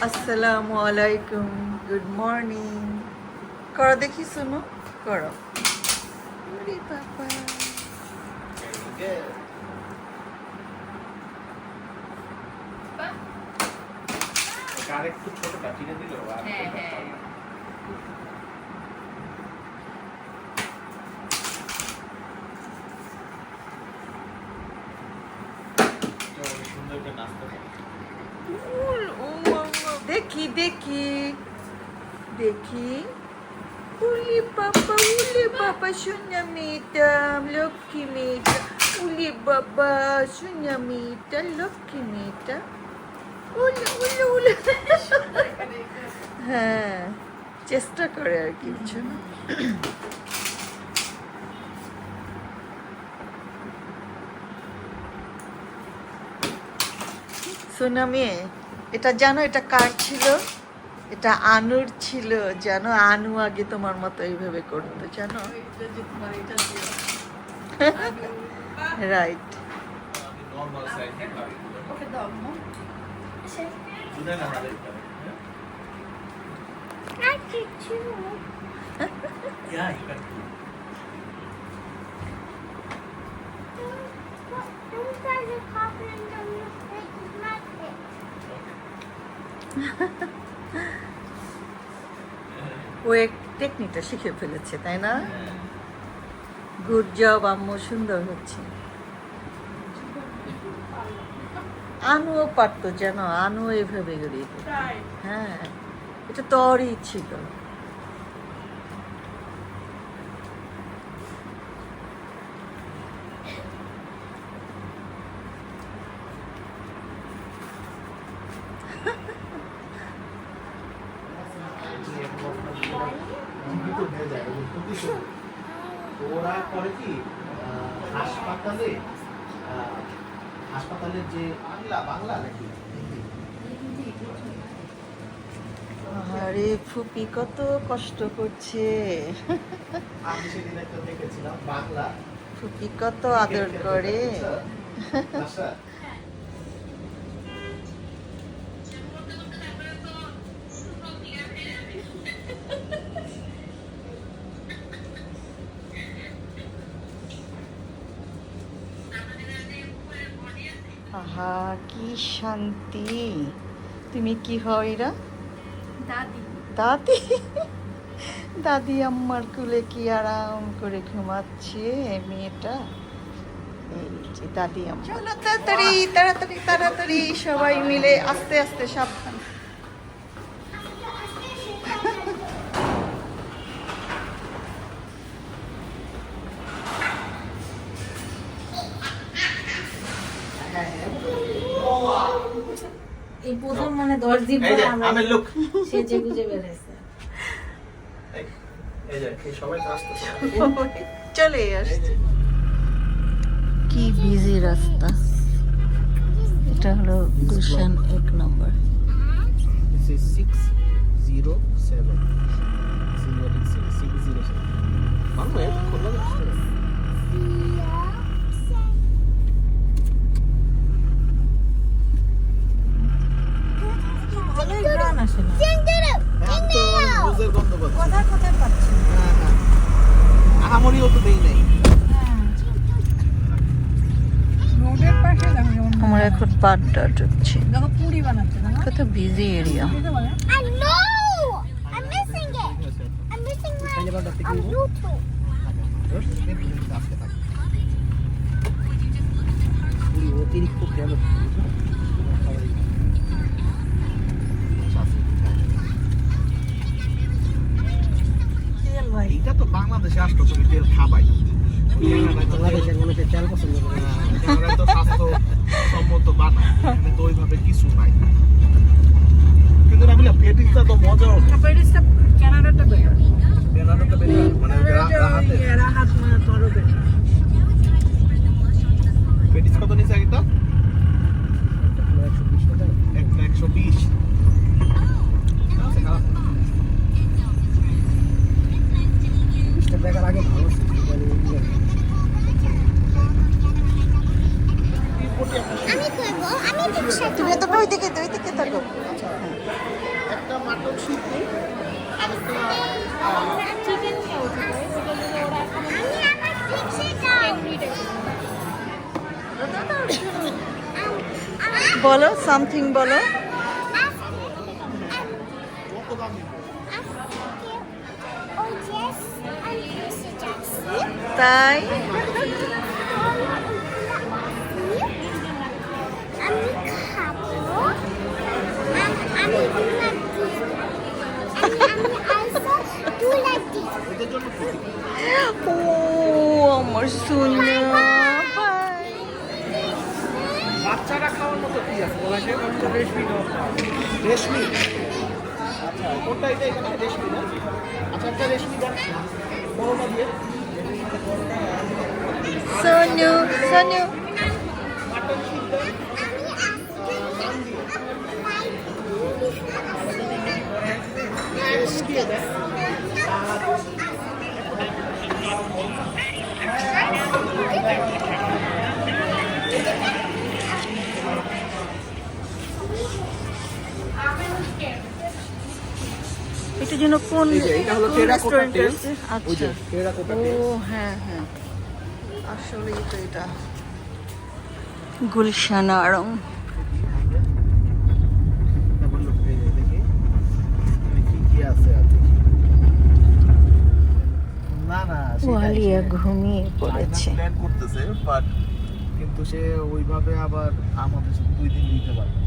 আসসালামু আলাইকুম, good morning. করো দেখি, শোনো, করো। ওরে বাবা, আরেকটু ছোটটা চিনে দিল। হ্যাঁ হ্যাঁ সুন্দর করে নাচতে পারে। ও মামা, দেখি দেখি দেখি। উলি বাবা, সোনা মেয়েটা, লক্ষ্মী মেয়েটা। উলি বাবা, সোনা মেয়েটা, লক্ষ্মী মেয়েটা। উলি উলি উলি। হ্যাঁ, চেষ্টা করে আর কি, বুঝছো না? সোনা মেয়ে, এটা জানো এটা কার ছিল? এটা আনুর ছিল, জানো? আনু আগে তোমার মতো এইভাবে করতো, জানো? রাইট। আমি নরমাল সাইজ খাবি। ওকে দাও আম্মু। দুধে না আমাদের খাবে। Yeah, you can. ও এক টেকনিকটা শিখে ফেলেছে, তাই না? গুড জব আম্মু, সুন্দর হচ্ছে। আনুও পারতো, জানো? আনু এইভাবে গড়িয়ে দিত। হ্যাঁ, এটা তোরই ছিল। ওরা করে কি হাসপাতালে হাসপাতালের যে বাংলা নাকি আরে ফুপি কত কষ্ট করছে। আমি সেদিন একটা দেখেছিলাম বাংলা ফুপি কত আদর করে। ভাষা। আহা, কি শান্তি। তুমি কি হও এরা? দাদি দাদি। দাদি আম্মার কুলে কি আরাম করে ঘুমাচ্ছে মেয়েটা। এই যে দাদি আম্মা। চলো তাড়াতাড়ি তাড়াতাড়ি তাড়াতাড়ি, সবাই মিলে আস্তে আস্তে, সাবধান। এই প্রথম মানে 10 দিন এই পর যে আমরা আমের লোক। সেজে গুজে বেড়াইছে। এই যে এই সবাই তো আসতেছে। চলে আসছে। কি বিজি রাস্তা। এটা হলো গুলশান 1 নম্বর। This is 607 607 মানবো এত খোলা যাচ্ছে ভালোই গান আসে না। তো বুঝের গন্ধ পাচ্ছি কোথায় কোথায় পাচ্ছি। আহামরিও তো দেই নাই রোডের পাশে দেখো যেমন আমরা এখন বাড্ডা ঢুকছি। দেখো পুরি বানাচ্ছে না। কত বিজি এরিয়া। বুঝতে পারলে? I know! I'm missing it! I'm missing my on YouTube. অতিরিক্ত খেয়াল তেল ভাই। এইটা তো বাংলাদেশে আসতো তুমি তেল খাবাই বাংলাদেশের মানুষের তেল পছন্দ করে ক্যামেরা তো স্বাস্থ্য সম্মত বানায় এখানে তো ওইভাবে কিছু নাই কিন্তু আমি না পেটিসটা তো মজা হবে পেটিসটা কানাডাটা বেটার। বেনাটা বেশি মানে রাহাতে রাহাত মানে তোরও বেটার। পেটিস কত নিছে একটা 120 আচ্ছা খারাপ টাকার আগে ভালো ছিল আমি করবো, আমি দেখছি। তুমি তো ওই দিকে থাকো। একটা মাটন সিদ্ধ আর একটা বলো সামথিং বলো। তাই ও আমার সোনা ভাই। বাচ্চারা খাওয়ার মতো কি আছে বলা যায়? রেশমি রেশমি আচ্ছা কোনটা এটা এখানে রেশমি না? আচ্ছা একটা রেশমি দেন বড়টা দিয়ে সোনু সোনু মাটন সিদ্ধ দিয়ে দেন। এটা যেন কোন এই যে, এটা হলো টেরাকোটা রেস্টুরেন্টে টেল। আছে? ওই যে আচ্ছা টেরাকোটা ও টেল। হ্যাঁ হ্যাঁ আসলেই তো এটা গুলশান আড়ং। তারপর লোক এই যে দেখি এখানে কি কি আছে আর দেখি। না না ওয়ালিয়া ঘুমিয়ে পড়েছে। প্ল্যান করতেছে বাট কিন্তু সে ওইভাবে আবার আমাদের সাথে 2 দিন দিতে পারবে না।